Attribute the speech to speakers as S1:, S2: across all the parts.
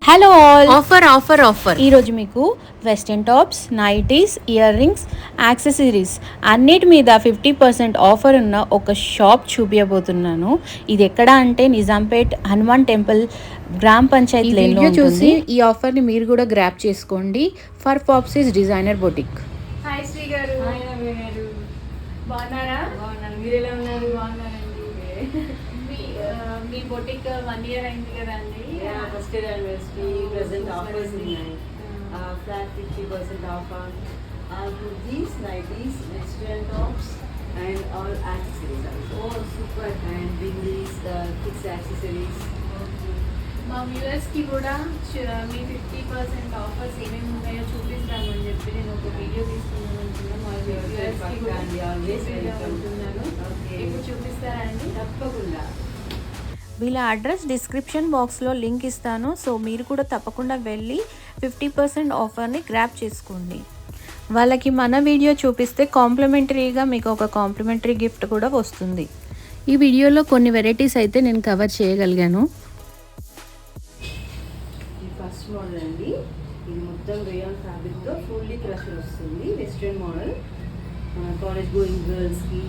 S1: Hello all,
S2: offer
S1: ఈరోజు మీకు western tops, nighties, ear rings, accessories అన్నిటి మీద 50% ఆఫర్ ఉన్న ఒక షాప్ చూపించబోతున్నాను. ఇది ఎక్కడ అంటే నిజాంపేట్ హనుమాన్ టెంపుల్ గ్రామ పంచాయత్ లేన్లో ఉంటుంది.
S2: ఈ ఆఫర్ని మీరు కూడా గ్రాప్ చేసుకోండి. For Popsies designer boutique.
S3: Hi Sri గారు. బాగున్నారా?
S4: బాగున్నాను. మీరు ఎలా ఉన్నారు?
S3: బాగున్నానండి. మీ బొటిక్ 1 year అయింది కదండి.
S4: First year anniversary present offers ఉన్నాయి. Flat 50% off on all kurtis, nighties, western tops and all accessories.
S3: Oh super.
S4: And bindis, kids accessories.
S3: మా వ్యూవర్స్కి కూడా మీ 50% ఆఫర్స్ ఏమేమి ఉన్నాయో చూపిస్తామని చెప్పి నేను ఒక వీడియో తీసుకున్నాను అనుకున్నాను. మా వ్యూవర్స్కి కూడా
S4: ఆల్వేస్
S3: ఉంటున్నాను. ఇప్పుడు చూపిస్తారా అండి?
S4: తప్పకుండా.
S1: వీళ్ళ అడ్రస్ డిస్క్రిప్షన్ బాక్స్లో లింక్ ఇస్తాను. సో మీరు కూడా తప్పకుండా వెళ్ళి 50% ఆఫర్ని గ్రాప్ చేసుకోండి. వాళ్ళకి మన వీడియో చూపిస్తే కాంప్లిమెంటరీగా మీకు ఒక కాంప్లిమెంటరీ గిఫ్ట్ కూడా వస్తుంది. ఈ వీడియోలో కొన్ని వెరైటీస్ అయితే నేను కవర్ చేయగలిగాను.
S4: ఈ ఫస్ట్ మోడల్ అండి. ఇది మొత్తం రేయాన్ ఫ్యాబ్రిక్తో ఫుల్లీ క్రషర్ వస్తుంది. వెస్ట్రన్ మోడల్, కాలేజ్ గోయింగ్ గర్ల్స్కి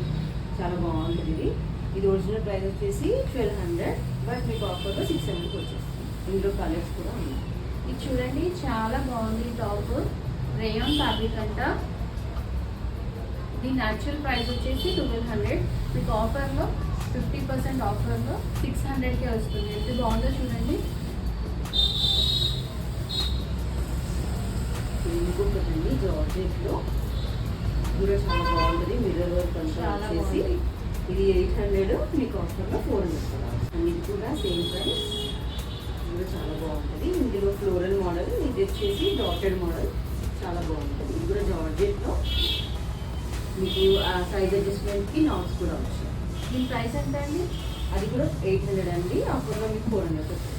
S4: చాలా బాగుంటుంది. ఇది ఒరిజినల్ ప్రైస్ వచ్చేసి 1200, బట్ మీకు ఆఫర్లో 600 వచ్చేస్తుంది. ఇందులో కలర్స్ కూడా ఉన్నాయి.
S3: ఇది చూడండి, చాలా బాగుంది. టాప్ రేయాన్ ఫ్యాబ్రిక్ అంట. దీని యాక్చువల్ ప్రైస్ వచ్చేసి 1200, మీకు ఆఫర్లో 50% ఆఫర్లో 600కే వస్తుంది. ఎంత బాగుందో చూడండి.
S4: ఇంకొకటండి జార్జెట్లో కూడా చాలా బాగుంటుంది. మిర్రర్ వర్క్ అంతా
S3: చాలా
S4: వచ్చేసి
S3: బాగుంది.
S4: ఇది 800, మీకు ఆఫర్లో 400. ఇది కూడా సేమ్ ప్రైస్. ఇది కూడా చాలా బాగుంటుంది. ఇందులో ఫ్లోరల్ మోడల్, ఇది వచ్చేసి డాటెడ్ మోడల్, చాలా బాగుంటుంది. ఇది కూడా జార్జెట్లో మీకు సైజ్ అడ్జస్ట్మెంట్కి నాట్స్ కూడా వచ్చాయి.
S3: దీని ప్రైస్ ఎంత అండి?
S4: అది కూడా 800 అండి. ఆఫర్లో మీకు 400 వస్తుంది.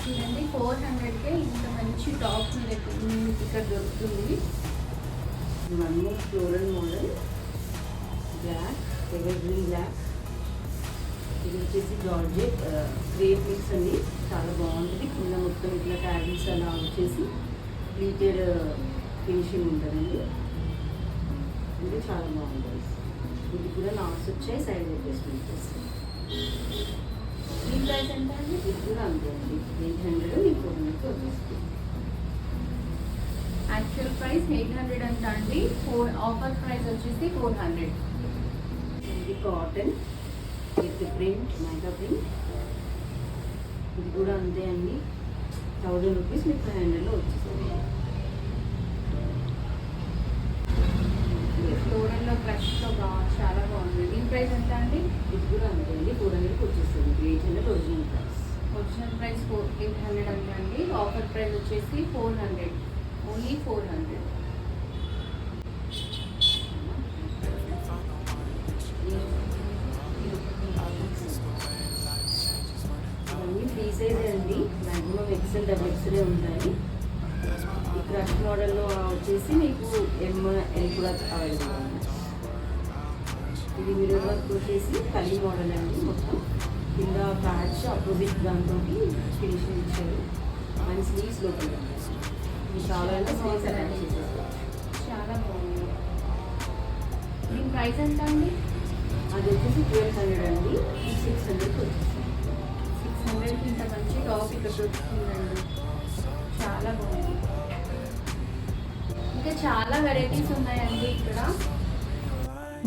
S3: చూడండి, 400కే ఇంత మంచి టాప్ మీకు ఇక్కడ దొరుకుతుంది.
S4: ఇవన్నీ floral model, black, evergreen black. ఇది వచ్చేసి జార్జెట్ క్రేప్ మిక్స్ అండి, చాలా బాగుంటుంది. కింద మొత్తం ఇట్లా ట్యాగిల్స్ అలా వచ్చేసి ప్లీటెడ్ ఫినిషింగ్ ఉంటుందండి. ఇది చాలా బాగుంటుంది. ఇది కూడా నాట్స్ వచ్చాయి, సైడ్ అడ్జస్ట్మెంట్ చేస్తాయి.
S3: దీని ప్రైస్ ఎంత అండి?
S4: ఇది కూడా అంతే అండి, 800, మీకు 400 వచ్చేస్తుంది.
S3: యాక్చువల్ ప్రైస్ 800 అంట అండి. ఆఫర్ ప్రైస్ వచ్చేసి 400.
S4: ఇది cotton with print, mica print. ఇది కూడా అంతే అండి, 1000 రూపీస్, మీకు 500లో వచ్చేస్తుంది.
S3: ఫ్లోరల్లో క్రష్లో చాలా బాగుంది. దీని ప్రైస్ ఎంత అండి?
S4: ఇది కూడా అంతే అండి, 400కి వచ్చేస్తుంది. 800 ఒరిజినల్ ప్రైస్.
S3: ఒరిజినల్ ప్రైస్ 800 అంట అండి. ఆఫర్ ప్రైస్ వచ్చేసి 400, ఓన్లీ 400.
S4: ఇవన్నీ ఫ్రీ సైజ్ అండి, మ్యాక్సిమం ఎక్సెల్, డబుల్ ఎక్సెల్ ఉంటాయి. ఈ క్రష్ మోడల్లో వచ్చేసి మీకు ML కూడా అవైలబుల్ ఉంది. ఇది మిర్రర్ వర్క్ వచ్చేసి కలీ మోడల్ అండి. మొత్తం కింద ప్యాచ్ అపోజిట్ దాంతో ఫినిషింగ్ ఇచ్చారు. అండ్ స్లీవ్స్ లోపల మీకు కావాలంటే స్లీవ్స్ అటాచ్ చేసేస్తారు.
S3: చాలా బాగుంది. దీని ప్రైస్ ఎంత అండి?
S4: అది వచ్చేసి 1200 అండి, 600కి వచ్చేస్తుంది.
S3: 600కి ఇంత మంచి టాప్ ఇక్కడ దొరుకుతుందండి. చాలా బాగుంది. ఇంకా చాలా వెరైటీస్ ఉన్నాయండి ఇక్కడ.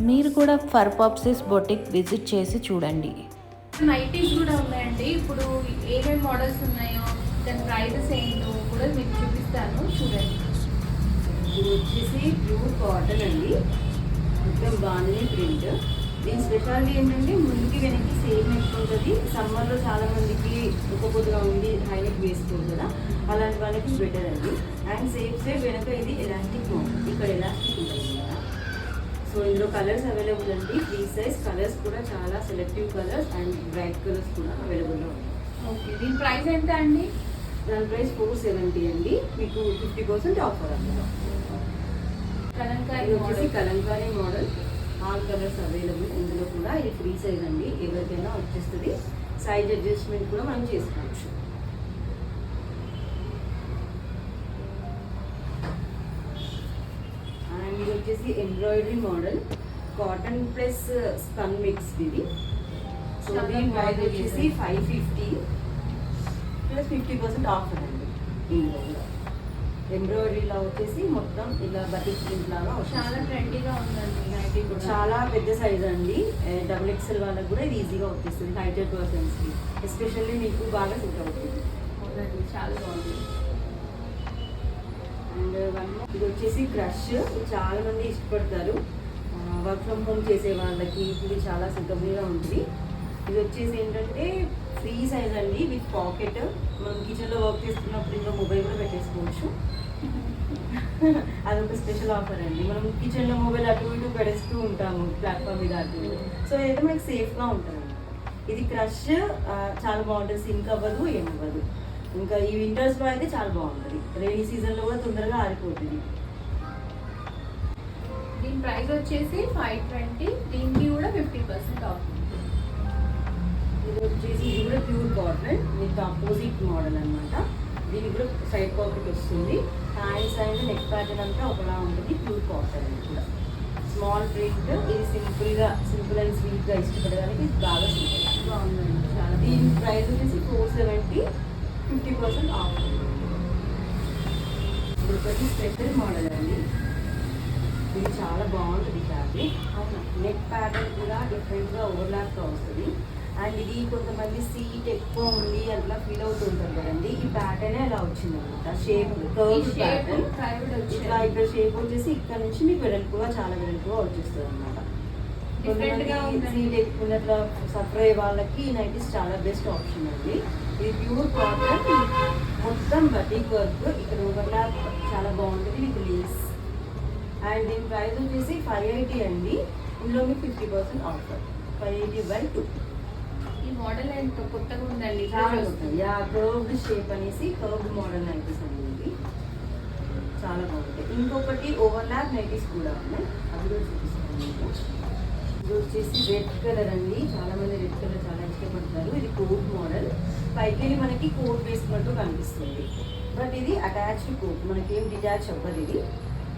S1: మీరు కూడా ఫర్ పాప్సీస్ బొటిక్ విజిట్ చేసి చూడండి.
S3: నైటీస్ కూడా ఉన్నాయండి. ఇప్పుడు ఏమేమి మోడల్స్ ఉన్నాయో, దాని ప్రైజెస్ ఏంటో కూడా మీకు చూపిస్తాను, చూడండి.
S4: ఇది వచ్చేసి ప్యూర్ కాటన్ అండి, మొత్తం బాగానే ప్రింట్. దీని స్పెషాలిటీ ఏంటంటే ముందుకి వెనక్కి సేమ్ నెక్ ఉంటుంది. సమ్మర్లో చాలా మందికి ఒక్కొక్కగా ఉండి హైనెక్ వేసుకోరు కదా, అలాంటి వాళ్ళకి బెటర్ అండి. అండ్ సేఫ్ సైడ్ వెనక ఇది ఎలాస్టిక్ ఉంటుంది, ఇక్కడ ఎలాస్టిక్ ఉంటుంది కదా. సో ఇందులో కలర్స్ అవైలబుల్ అండి, ఫ్రీ సైజ్. కలర్స్ కూడా చాలా selective colours and bright colours కూడా అవైలబుల్లో ఉన్నాయి.
S3: ఓకే, దీని ప్రైస్ ఎంత అండి?
S4: దాని ప్రైస్ 470 అండి, మీకు 50% ఆఫర్ అందులో.
S3: కలంకారీ
S4: ఇది వచ్చేసి
S3: model.
S4: Kalamkari model, all colours available. ఇందులో కూడా ఇది ఫ్రీ సైజ్ అండి, ఎవరికైనా వచ్చేస్తుంది. సైజ్ అడ్జస్ట్మెంట్ కూడా మనం చేసుకోవచ్చు. వచ్చేసి embroidery model cotton plus spun mix ఇది. సో
S3: చాలా
S4: దీని ప్రైస్
S3: బాగుంది
S4: వచ్చేసి
S3: design.
S4: 550 ప్లస్ 50% ఆఫర్ అండి. ఇందులో కూడా ఎంబ్రాయిడరీలో వచ్చేసి మొత్తం ఇలా బటిక్ ప్రింట్ లాగా
S3: చాలా
S4: వస్తుంది.
S3: ట్రెండీగా ఉందండి నైటీ కూడా.
S4: చాలా పెద్ద సైజ్ అండి. డబుల్ ఎక్స్ఎల్ వాళ్ళకి కూడా ఇది ఈజీగా వచ్చేస్తుంది. హైటెడ్ పర్సన్స్కి ఎస్పెషల్లీ మీకు బాగా సెట్ అవుతుంది.
S3: అవునండి, చాలా బాగుంది.
S4: అండ్ ఇది వచ్చేసి క్రష్. ఇది చాలా మంది ఇష్టపడతారు. వర్క్ ఫ్రమ్ హోమ్ చేసే వాళ్ళకి ఇది చాలా సూటబుల్గా ఉంటుంది. ఇది వచ్చేసి ఏంటంటే ఫ్రీ సైజ్ అండి విత్ పాకెట్. మనం కిచెన్లో వర్క్ చేస్తున్నప్పుడు ఇందులో మొబైల్ కూడా పెట్టేసుకోవచ్చు. అదొక స్పెషల్ ఆఫర్ అండి. మనం కిచెన్లో మొబైల్ అటు ఇటు పెడేస్తూ ఉంటాము ప్లాట్ఫామ్ మీద అటు ఇటు. సో ఏదైతే మనకి సేఫ్గా ఉంటుంది. ఇది క్రష్ చాలా బాగుంటుంది. సింక్ అవ్వదు, ఏమవ్వదు. ఇంకా ఈ వింటర్స్లో అయితే చాలా బాగుంటుంది. రైనీ సీజన్లో కూడా తొందరగా ఆరిపోతుంది.
S3: దీని ప్రైస్ వచ్చేసి 520. దీనికి కూడా 50% ఆఫ్.
S4: ఇది వచ్చేసి ఇది కూడా pure cotton with opposite model అనమాట. దీనికి కూడా సైడ్ పాకెట్ వస్తుంది. హ్యాండ్స్ అండ్ నెక్ ప్యాటర్న్ అంతా ఒకలా ఉంటుంది. ప్యూర్ కాటన్ అని కూడా స్మాల్ ప్రింట్. ఇది సింపుల్ అండ్ స్వీట్గా ఇష్టపడడానికి ఇది బాగా సింపుల్
S3: బాగుందండి చాలా.
S4: దీని ప్రైస్ వచ్చేసి 470, 50% ఆఫ్. ఇది ఒకటి స్పెషల్ మోడల్ అండి. ఇది చాలా బాగుంటుంది ఫ్యాబ్రిక్. అవునా, నెక్ ప్యాటర్న్ కూడా డిఫరెంట్గా ఓవర్లాప్గా వస్తుంది. అండ్ ఇది కొంతమంది సీట్ ఎక్కువ ఉంది అట్లా ఫీల్ అవుతుంటారు కదండి. ఈ ప్యాటర్నే అలా వచ్చింది అనమాట. Shape curve pattern. ఇట్లా ఇక్కడ షేప్ వచ్చేసి ఇక్కడ నుంచి మీకు వెడల్పుగా చాలా వెడల్పుగా వచ్చేస్తుంది అనమాట. సీట్ ఎక్కువ అట్లా సఫర్ అయ్యే వాళ్ళకి ఈ నైటీస్ చాలా బెస్ట్ ఆప్షన్ అండి. ఇది ప్యూర్ కాటన్ మొత్తం బటిక్ వర్క్. ఇక్కడ ఓవర్లాప్ చాలా బాగుంటుంది విత్ లేస్. అండ్ దీని ప్రైస్ వచ్చేసి 580 అండి. ఇందులో మీకు 50% ఆఫర్. 580/2.
S3: ఈ మోడల్ ఎంతో కొత్తగా ఉందండి.
S4: చాలా ఉంటుంది. కర్వ్డ్ షేప్ అనేసి కర్వ్డ్ మోడల్ నైటీస్ అనేది చాలా బాగుంటాయి. ఇంకొకటి ఓవర్లాప్ నైటీస్ కూడా ఉన్నాయి. అవి కూడా చూపిస్తాను మీకు. ఇది వచ్చేసి రెడ్ కలర్ అండి. చాలా మంది రెడ్ కలర్ చాలా ఇష్టపడతారు. ఇది కోట్ మోడల్. పైకి వెళ్ళి మనకి కోట్ వేసుకున్నట్టు కనిపిస్తుంది. బట్ ఇది అటాచ్డ్ కోట్, మనకేం డిటాచ్ అవ్వదు.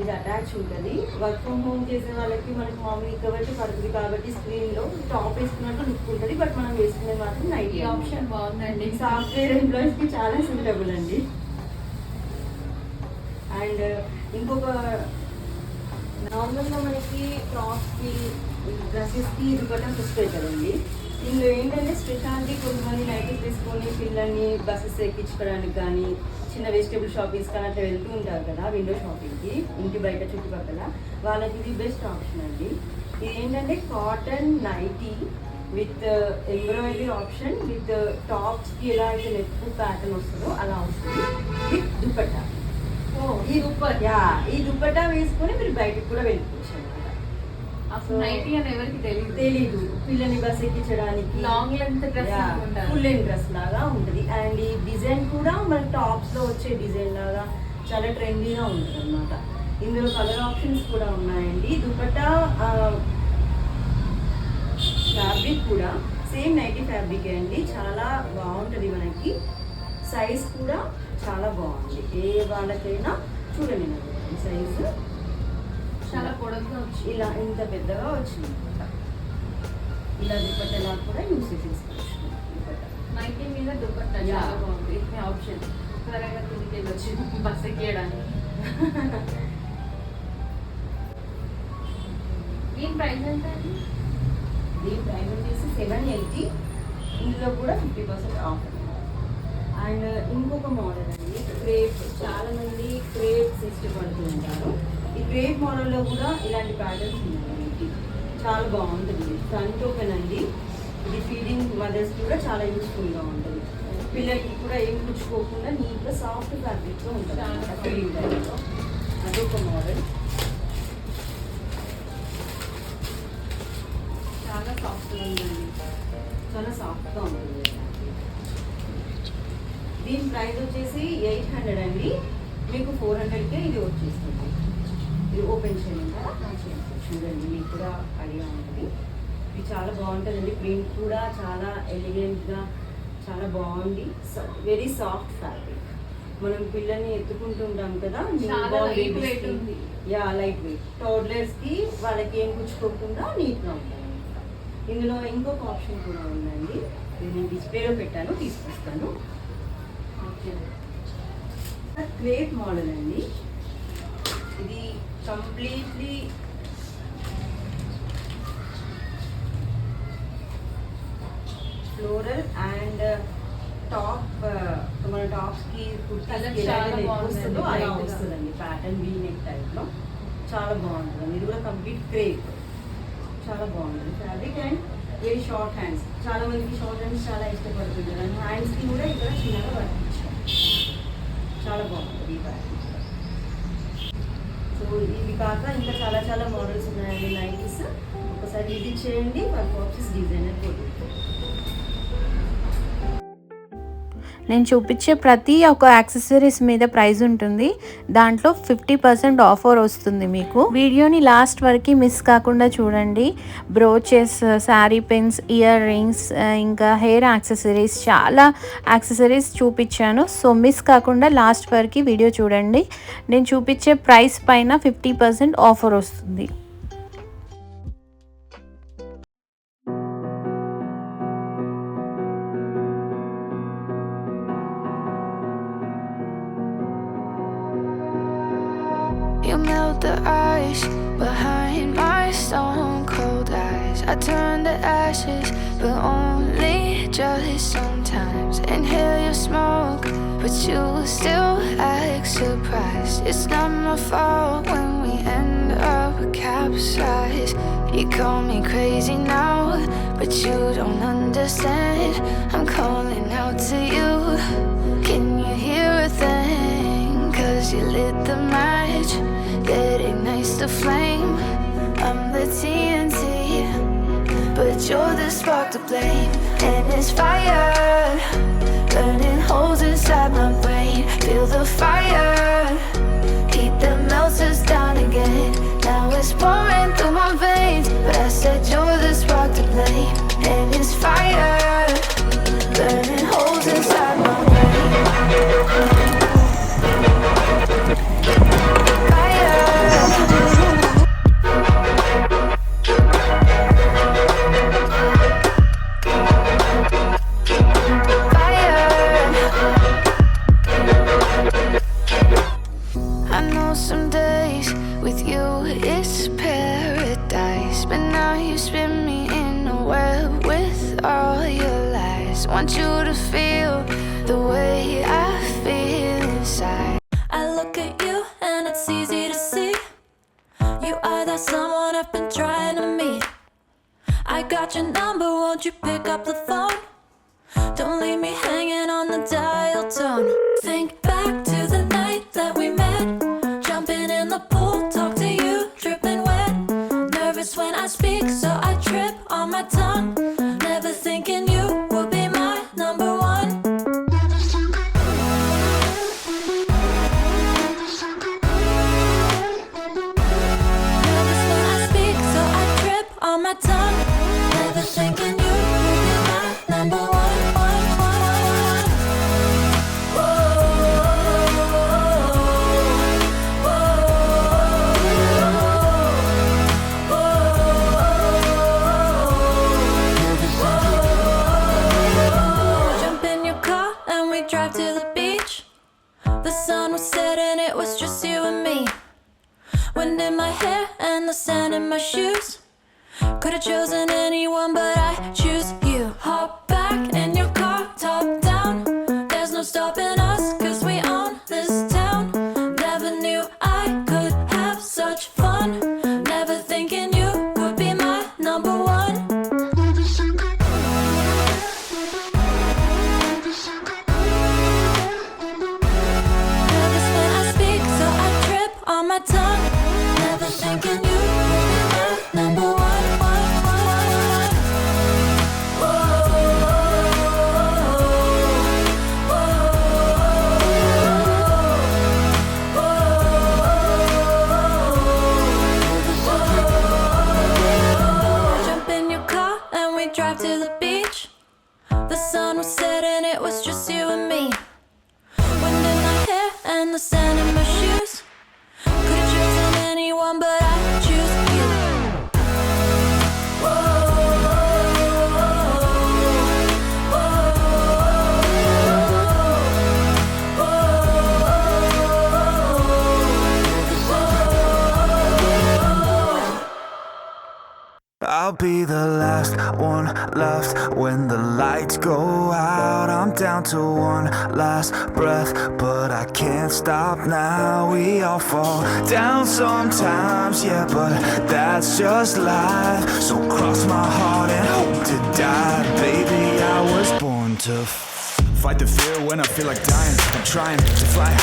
S4: ఇది అటాచ్ ఉంటుంది. వర్క్ ఫ్రమ్ హోమ్ చేసే వాళ్ళకి మనకి మామూలు కాబట్టి పడుతుంది కాబట్టి స్క్రీన్లో టాప్ వేసుకున్నట్టు లుక్ ఉంటుంది. బట్ మనం వేసుకునేది మాత్రం నైటీ
S3: ఈ ఆప్షన్ బాగుందండి.
S4: సాఫ్ట్వేర్ ఎంప్లాయీస్కి చాలా సూటబుల్ అండి. అండ్ ఇంకొక నార్మల్గా మనకి టాప్కి డ్రెస్సెస్కి ఇది కూడా ప్రిస్క్రైబ్ కదండి. ఇందులో ఏంటంటే స్పెషాలిటీ కొంతమంది నైటీస్ వేసుకొని పిల్లల్ని బస్సెస్ ఎక్కించుకోవడానికి కానీ చిన్న వెజిటేబుల్ షాపింగ్స్ కానీ అట్లా వెళ్తూ ఉంటారు కదా విండో షాపింగ్కి ఇంటి బయట చుట్టుపక్కల, వాళ్ళకి ఇది బెస్ట్ ఆప్షన్ అండి. ఇది ఏంటంటే cotton nighty with embroidery option with టాప్స్కి ఎలా అయితే నెక్ ప్యాటర్న్ వస్తుందో అలా వస్తుంది విత్ దుపట్టా. ఈ దుపట్టా వేసుకొని మీరు బయటకు కూడా వెళ్ళిపోవచ్చు అనమాట.
S3: అసలు నైటీ అని ఎవరికి
S4: తెలీదు. పిల్లని బస్ ఎక్కించడానికి
S3: long length dress
S4: full length dress లాగా ఉంటుంది. అండ్ ఈ డిజైన్ కూడా మన టాప్స్ లో వచ్చే డిజైన్ లాగా చాలా ట్రెండీగా ఉంటుంది అనమాట. ఇందులో కలర్ ఆప్షన్స్ కూడా ఉన్నాయండి. దుపట్టా ఫ్యాబ్రిక్ కూడా సేమ్ నైటీ ఫ్యాబ్రిక్ అండి. చాలా బాగుంటుంది. మనకి సైజ్ కూడా చాలా బాగుంది. ఏ వాళ్ళకైనా చూడండి నాకు ఈ సైజు
S3: చాలా పొడవుగా వచ్చి
S4: ఇలా ఇంత పెద్దగా వచ్చింది. ఇలా దుపట్టలా కూడా యూస్ చేసుకోవచ్చు.
S3: నైటీ మీద దుపట్టా చాలా బాగుంది. ఇది ఆప్షన్ త్వరగా తిరిగి వచ్చి బస్ ఎక్కియడానికి. దీని ప్రైస్ ఎంత అండి?
S4: దీని ప్రైస్ వచ్చేసి 780. ఇందులో కూడా 50% ఆఫ్. అండ్ ఇంకొక మోడల్ అండి క్రేప్. చాలా మంది క్రేప్స్ ఇష్టపడుతూ ఉంటారు. ఈ క్రేప్ మోడల్లో కూడా ఇలాంటి ప్యాటర్న్స్ ఉన్నాయి. చాలా బాగుంటుంది. ఫ్రంట్ ఓపెన్ అండి. ఇది ఫీడింగ్ మదర్స్ కూడా చాలా యూస్ఫుల్గా ఉంటుంది. పిల్లలకి కూడా ఏం పుచ్చుకోకుండా నీట్గా సాఫ్ట్ ఫ్యాబ్రిక్లో ఉంటుంది అన్నమాట ఫీడింగ్ టైంలో. అదొక మోడల్.
S3: చాలా సాఫ్ట్గా ఉందండి.
S4: చాలా సాఫ్ట్గా ఉంటుంది. దీని ప్రైస్ వచ్చేసి 800 అండి. మీకు 400కే ఇది వచ్చేస్తుంది. ఇది ఓపెన్ చేయండి కదా, చూడండి మీకు కూడా ఐడియా ఉంటుంది. ఇది చాలా బాగుంటుందండి. ప్రింట్ కూడా చాలా ఎలిగెంట్గా చాలా బాగుంది. Very soft fabric. మనం పిల్లల్ని ఎత్తుకుంటుంటాం కదా,
S3: చాలా లైట్ వెయిట్ ఉంది.
S4: Yeah light weight. టోడ్లర్స్ కి వాళ్ళకి ఏం పుచ్చుకోకుండా నీట్ గా ఉంటాయి. ఇందులో ఇంకొక ఆప్షన్ కూడా ఉందండి, ఇది నేను డిస్ప్లేలో పెట్టాను, తీసుకొస్తాను. క్రేప్ మోడల్ అండి. ఇది కంప్లీట్లీ ఫ్లోరల్ అండ్ టాప్ మన టాప్స్కి కుర్తాకి వస్తుందో అలా వస్తుందండి. ప్యాటర్న్ వీ నెక్ టైప్లో చాలా బాగుంటుంది. ఇది కూడా కంప్లీట్ క్రేప్, చాలా బాగుంటుంది fabric. And very short hands, చాలా మందికి షార్ట్ హ్యాండ్స్ చాలా ఇష్టపడుతుంటారు. అండ్ హ్యాండ్స్కి కూడా ఇక్కడ చిన్నగా వర్తించాం, చాలా బాగుంటుంది ఈ ఫ్యాబ్రిక్. సో ఇవి కాక ఇంకా చాలా చాలా మోడల్స్ ఉన్నాయండి నైటీస్. ఒకసారి విజిట్ చేయండి ఫర్ పాప్సిస్ డిజైనర్ బొటిక్.
S1: నేను చూపించే ప్రతి ఒక్క యాక్సెసరీస్ మీద ప్రైస్ ఉంటుంది. దాంట్లో 50% ఆఫర్ వస్తుంది మీకు. వీడియోని లాస్ట్ వరకు మిస్ కాకుండా చూడండి. Brooches, sari pins, ear rings, ఇంకా హెయిర్ యాక్సెసరీస్, చాలా యాక్సెసరీస్ చూపించాను. సో మిస్ కాకుండా లాస్ట్ వరకు వీడియో చూడండి. నేను చూపించే ప్రైస్ పైన 50% ఆఫర్ వస్తుంది.
S5: You melt the ice behind my stone cold eyes. I turn to ashes, but only just sometimes. Inhale your smoke, but you still act surprised. It's not my fault when we end up capsized. You call me crazy now, but you don't understand. I'm calling out to you. Can you hear a thing? 'Cause you lit the match that ignites the flame. I'm the TNT, but you're the spark to blame. And it's fire, burning holes inside my brain. Feel the fire, heat that melts us down again. Now it's pouring through my veins, but I said you're the spark to blame. And it's fire, burning holes inside my brain. I know some days with you it's paradise, but now you spin me in a web with all your lies. Want you to feel the way I feel inside.
S6: I look at you and it's easy to see you are that someone I've been trying to meet. I got your number, won't you pick up the phone? Don't leave me hanging on the dial tone. Think back to the night that we met, jumping in the pool, talk to you, dripping wet. Nervous when I speak, so I trip on my tongue. Never thinking you would be my number one. Nervous when I speak, so I trip on my tongue. Never thinking you would be my number one. Jump in your car and we drive to the beach. The sun was setting, it was just you and me. Wind in my hair and the sand in my shoes. Could've chosen anyone, but I choose you. Hop back in your car, top down. There's no stopping us, 'cause we own this town. Never knew I could have such fun. Never thinking you would be my number one. Nervous when I speak, so I trip on my tongue. Never thinking you would be my number one. Jump in your car and we drive to the beach. The sun was setting, it was just you and me. Wind in my hair and the sand in my shoes. Could've chosen anyone, but I choose you. Whoa,
S7: I'll be the last one left when the lights go out. I'm down to one last breath, but I can't stop now. We all fall down sometimes, yeah, but that's just life. So cross my heart and hope to die. Baby, I was born to fight the fear when I feel like dying. I'm trying to fly high.